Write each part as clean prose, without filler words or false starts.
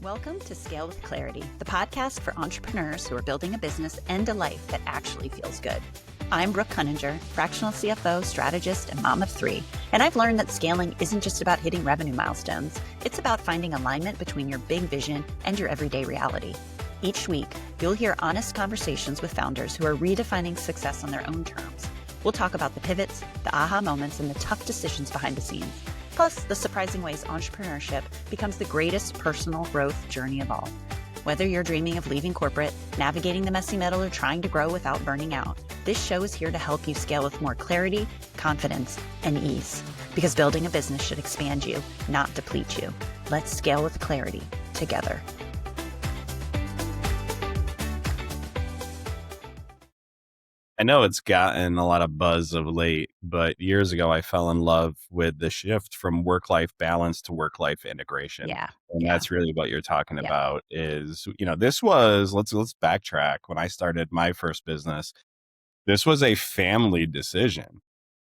Welcome to Scale with Clarity, the podcast for entrepreneurs who are building a business and a life that actually feels good. I'm Brooke Cunninger, fractional CFO, strategist, and mom of three, and I've learned that scaling isn't just about hitting revenue milestones. It's about finding alignment between your big vision and your everyday reality. Each week, you'll hear honest conversations with founders who are redefining success on their own terms. We'll talk about the pivots, the aha moments, and the tough decisions behind the scenes. Plus, the surprising ways entrepreneurship becomes the greatest personal growth journey of all. Whether you're dreaming of leaving corporate, navigating the messy middle, or trying to grow without burning out, this show is here to help you scale with more clarity, confidence, and ease. Because building a business should expand you, not deplete you. Let's scale with clarity together. I know it's gotten a lot of buzz of late, but years ago I fell in love with the shift from work-life balance to work-life integration. And that's really what you're talking about is, this was, let's backtrack. When I started my first business, this was a family decision.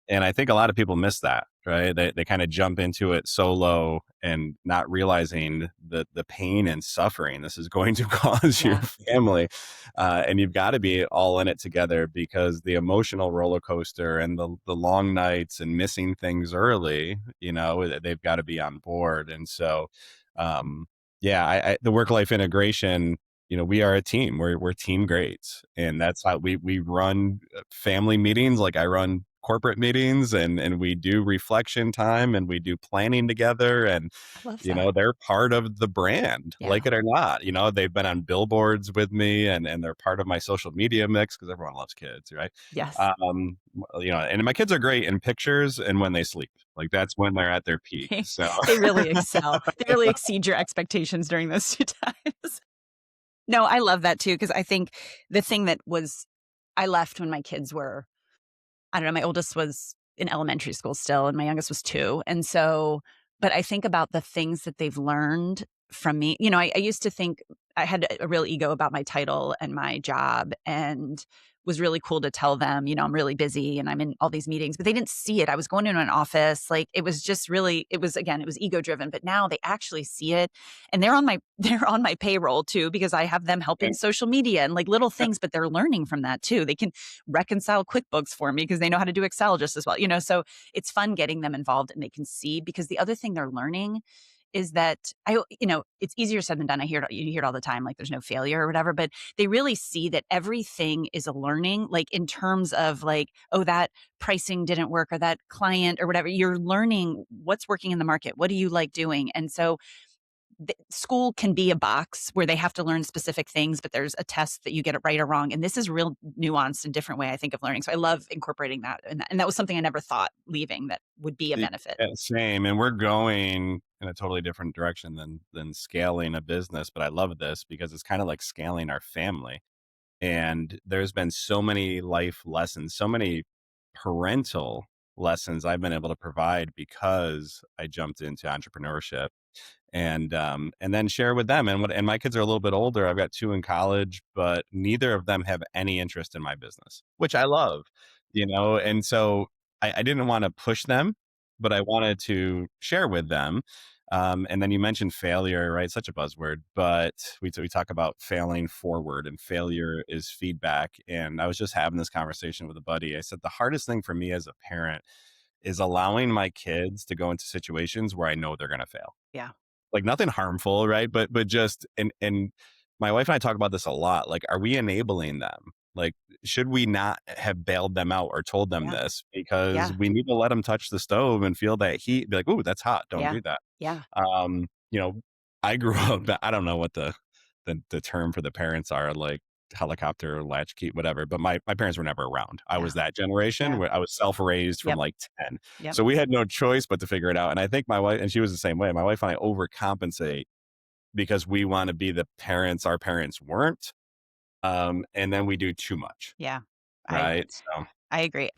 And I think a lot of people miss that, right? They kind of jump into it solo and not realizing the pain and suffering this is going to cause your family. And you've got to be all in it together because the emotional roller coaster and the long nights and missing things early, they've got to be on board. And so, the work-life integration, we are a team. We're team greats. And that's how we run family meetings. Like I run corporate meetings and we do reflection time and we do planning together. And, they're part of the brand, like it or not. They've been on billboards with me and they're part of my social media mix because everyone loves kids, right? Yes. And my kids are great in pictures and when they sleep. Like that's when they're at their peak. So They really excel. They really exceed your expectations during those two times. No, I love that too, because I think the thing that I left when my kids were, I don't know, my oldest was in elementary school still, and my youngest was 2. And so, but I think about the things that they've learned from me. I used to think I had a real ego about my title and my job, and was really cool to tell them, I'm really busy and I'm in all these meetings, but they didn't see it. I was going into an office. Like it was just really, it was ego driven, but now they actually see it and they're on my payroll too, because I have them helping social media and like little things, but they're learning from that too. They can reconcile QuickBooks for me because they know how to do Excel just as well, so it's fun getting them involved and they can see, because the other thing they're learning is that it's easier said than done. You hear it all the time, like there's no failure or whatever, but they really see that everything is a learning, like in terms of like, oh, that pricing didn't work or that client or whatever. You're learning what's working in the market. What do you like doing? And so school can be a box where they have to learn specific things, but there's a test that you get it right or wrong. And this is real nuanced and different way, I think, of learning. So I love incorporating that. And that was something I never thought leaving that would be a benefit. Same. And we're going in a totally different direction than scaling a business. But I love this because it's kind of like scaling our family. And there's been so many life lessons, so many parental lessons I've been able to provide because I jumped into entrepreneurship. And then share with them. And my kids are a little bit older. I've got 2 in college, but neither of them have any interest in my business, which I love, And so I didn't want to push them, but I wanted to share with them. And then you mentioned failure, right? Such a buzzword, but we talk about failing forward, and failure is feedback. And I was just having this conversation with a buddy. I said, the hardest thing for me as a parent is allowing my kids to go into situations where I know they're going to fail. Yeah. Like nothing harmful, right? But just, and my wife and I talk about this a lot. Like, are we enabling them? Like, should we not have bailed them out or told them this? Because we need to let them touch the stove and feel that heat. Be like, ooh, that's hot. Don't do that. Yeah. I grew up, I don't know what the term for the parents are, like helicopter, latchkey, whatever. But my parents were never around. I was that generation where I was self-raised from like 10. So we had no choice but to figure it out. And I think my wife, and she was the same way, my wife and I overcompensate because we want to be the parents our parents weren't. And then we do too much. Yeah. Right. I agree.